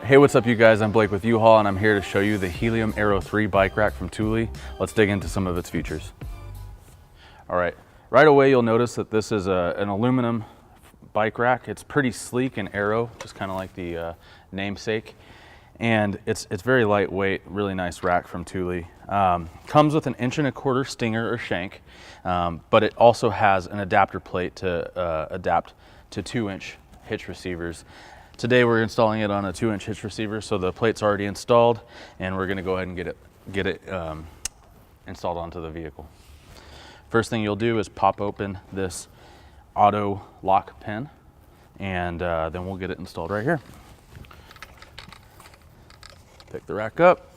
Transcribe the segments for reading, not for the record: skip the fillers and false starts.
Hey, what's up you guys? I'm Blake with U-Haul and I'm here to show you the Helium Aero 3 bike rack from Thule. Let's dig into some of its features. All right, right away you'll notice that this is an aluminum bike rack. It's pretty sleek and aero, just kind of like the namesake. And it's very lightweight, really nice rack from Thule. Comes with an 1.25" stinger or shank, but it also has an adapter plate to adapt to 2-inch hitch receivers. Today we're installing it on a 2-inch hitch receiver, so the plate's already installed, and we're gonna go ahead and get it installed onto the vehicle. First thing you'll do is pop open this auto lock pin, and then we'll get it installed right here. Pick the rack up,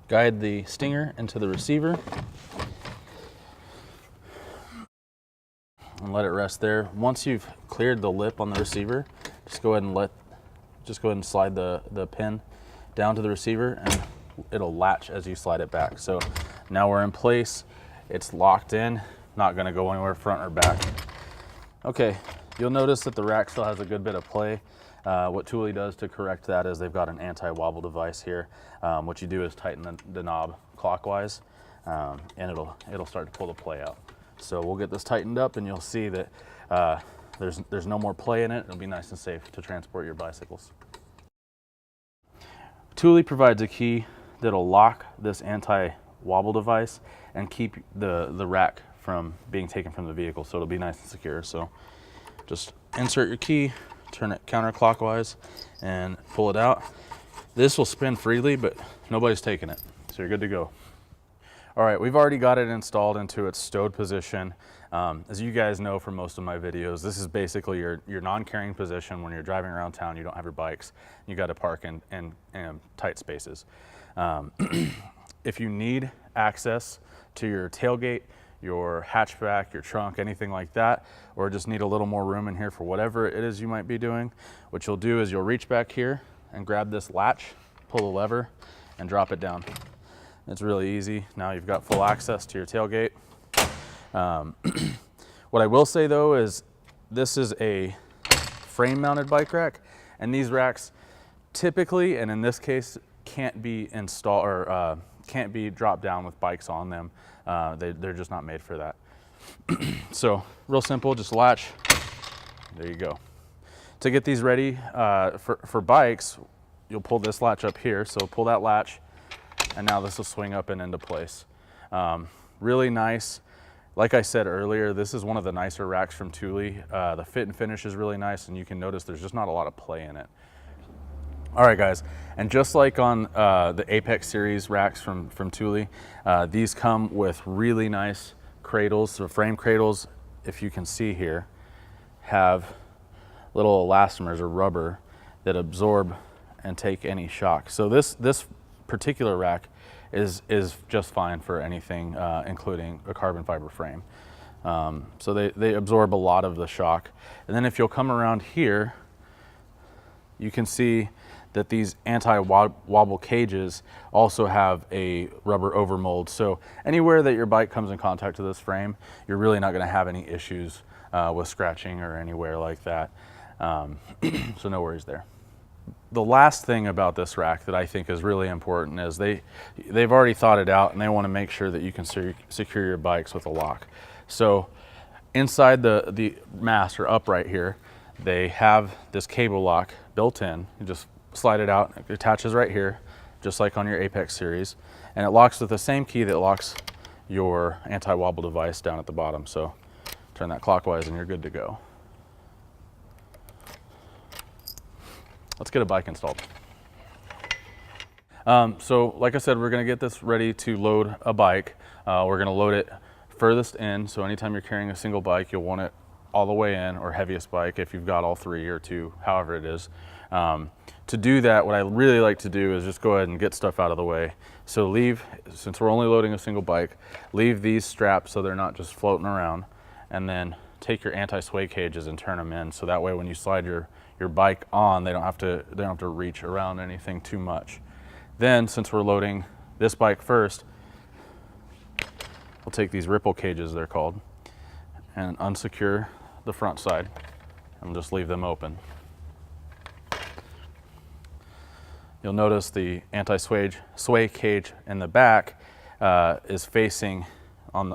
guide the stinger into the receiver, and let it rest there. Once you've cleared the lip on the receiver, just go ahead and slide the pin down to the receiver, and it'll latch as you slide it back. So now we're in place, it's locked in, not gonna go anywhere front or back. Okay, you'll notice that the rack still has a good bit of play. What Thule does to correct that is they've got an anti-wobble device here. What you do is tighten the knob clockwise, and it'll start to pull the play out. So we'll get this tightened up, and you'll see that there's no more play in it. It'll be nice and safe to transport your bicycles. Thule provides a key that'll lock this anti-wobble device and keep the rack from being taken from the vehicle, so it'll be nice and secure. So just insert your key, turn it counterclockwise, and pull it out. This will spin freely, but nobody's taking it, so you're good to go. All right, we've already got it installed into its stowed position. As you guys know from most of my videos, this is basically your non-carrying position when you're driving around town, you don't have your bikes, you got to park in tight spaces. If you need access to your tailgate, your hatchback, your trunk, anything like that, or just need a little more room in here for whatever it is you might be doing, what you'll do is you'll reach back here and grab this latch, pull the lever, and drop it down. It's really easy. Now you've got full access to your tailgate. What I will say though is this is a frame mounted bike rack, and these racks typically, and in this case, can't be installed or can't be dropped down with bikes on them. They're just not made for that. So real simple, just latch, there you go. To get these ready for bikes, you'll pull this latch up here. So pull that latch, and now this will swing up and into place. Really nice. Like I said earlier, this is one of the nicer racks from Thule. The fit and finish is really nice, and you can notice there's just not a lot of play in it. All right guys, and just like on the Apex series racks from Thule, these come with really nice cradles. The frame cradles, if you can see here, have little elastomers or rubber that absorb and take any shock. So this particular rack is just fine for anything, including a carbon fiber frame. So they absorb a lot of the shock. And then if you'll come around here, you can see that these anti-wobble cages also have a rubber overmold. So anywhere that your bike comes in contact with this frame, you're really not gonna have any issues with scratching or anywhere like that. So no worries there. The last thing about this rack that I think is really important is they've already thought it out, and they wanna make sure that you can secure your bikes with a lock. So inside the mast or upright here, they have this cable lock built in. You just slide it out, it attaches right here, just like on your Apex series, and it locks with the same key that locks your anti-wobble device down at the bottom. So turn that clockwise and you're good to go. Let's get a bike installed. So like I said, we're gonna get this ready to load a bike. We're gonna load it furthest in, so anytime you're carrying a single bike, you'll want it all the way in, or heaviest bike if you've got all three or two, however it is. To do that, what I really like to do is just go ahead and get stuff out of the way. So since we're only loading a single bike, leave these straps so they're not just floating around, and then take your anti-sway cages and turn them in, so that way when you slide your bike on, they don't have to reach around anything too much. Then, since we're loading this bike first, we'll take these ripple cages, they're called, and unsecure the front side and just leave them open. you'll notice the anti-sway cage in the back is facing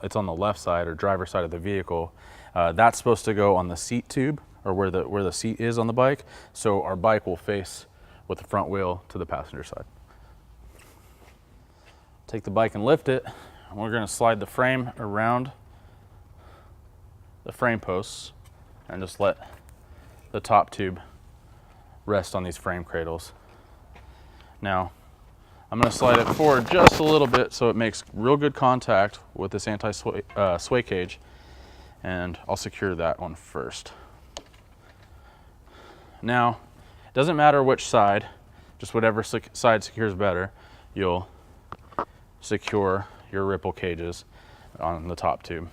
it's on the left side or driver's side of the vehicle. That's supposed to go on the seat tube, or where the seat is on the bike. So our bike will face with the front wheel to the passenger side. Take the bike and lift it. And we're going to slide the frame around the frame posts and just let the top tube rest on these frame cradles. Now, I'm going to slide it forward just a little bit so it makes real good contact with this anti-sway cage, and I'll secure that one first. Now, it doesn't matter which side, just whatever side secures better, you'll secure your ripple cages on the top tube.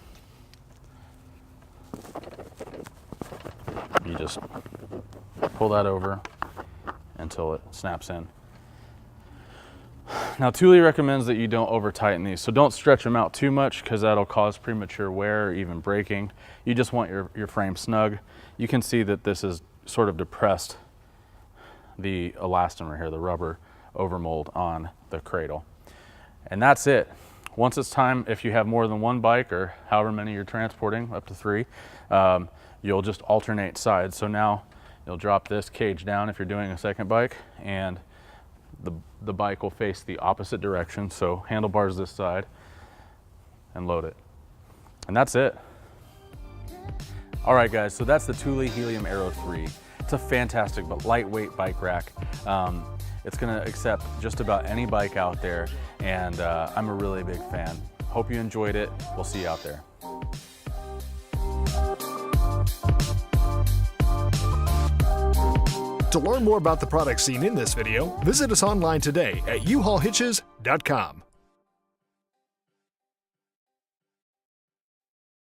You just pull that over until it snaps in. Now, Thule recommends that you don't over tighten these, so don't stretch them out too much because that'll cause premature wear or even breaking. You just want your frame snug. You can see that this is sort of depressed the elastomer here, the rubber overmold on the cradle. And that's it. Once it's time, if you have more than one bike or however many you're transporting, up to 3, you'll just alternate sides. So now you'll drop this cage down if you're doing a second bike, and the bike will face the opposite direction. So handlebars this side, and load it. And that's it. All right, guys, so that's the Thule Helium Aero 3. It's a fantastic but lightweight bike rack. It's gonna accept just about any bike out there, and I'm a really big fan. Hope you enjoyed it. We'll see you out there. To learn more about the products seen in this video, visit us online today at uhaulhitches.com.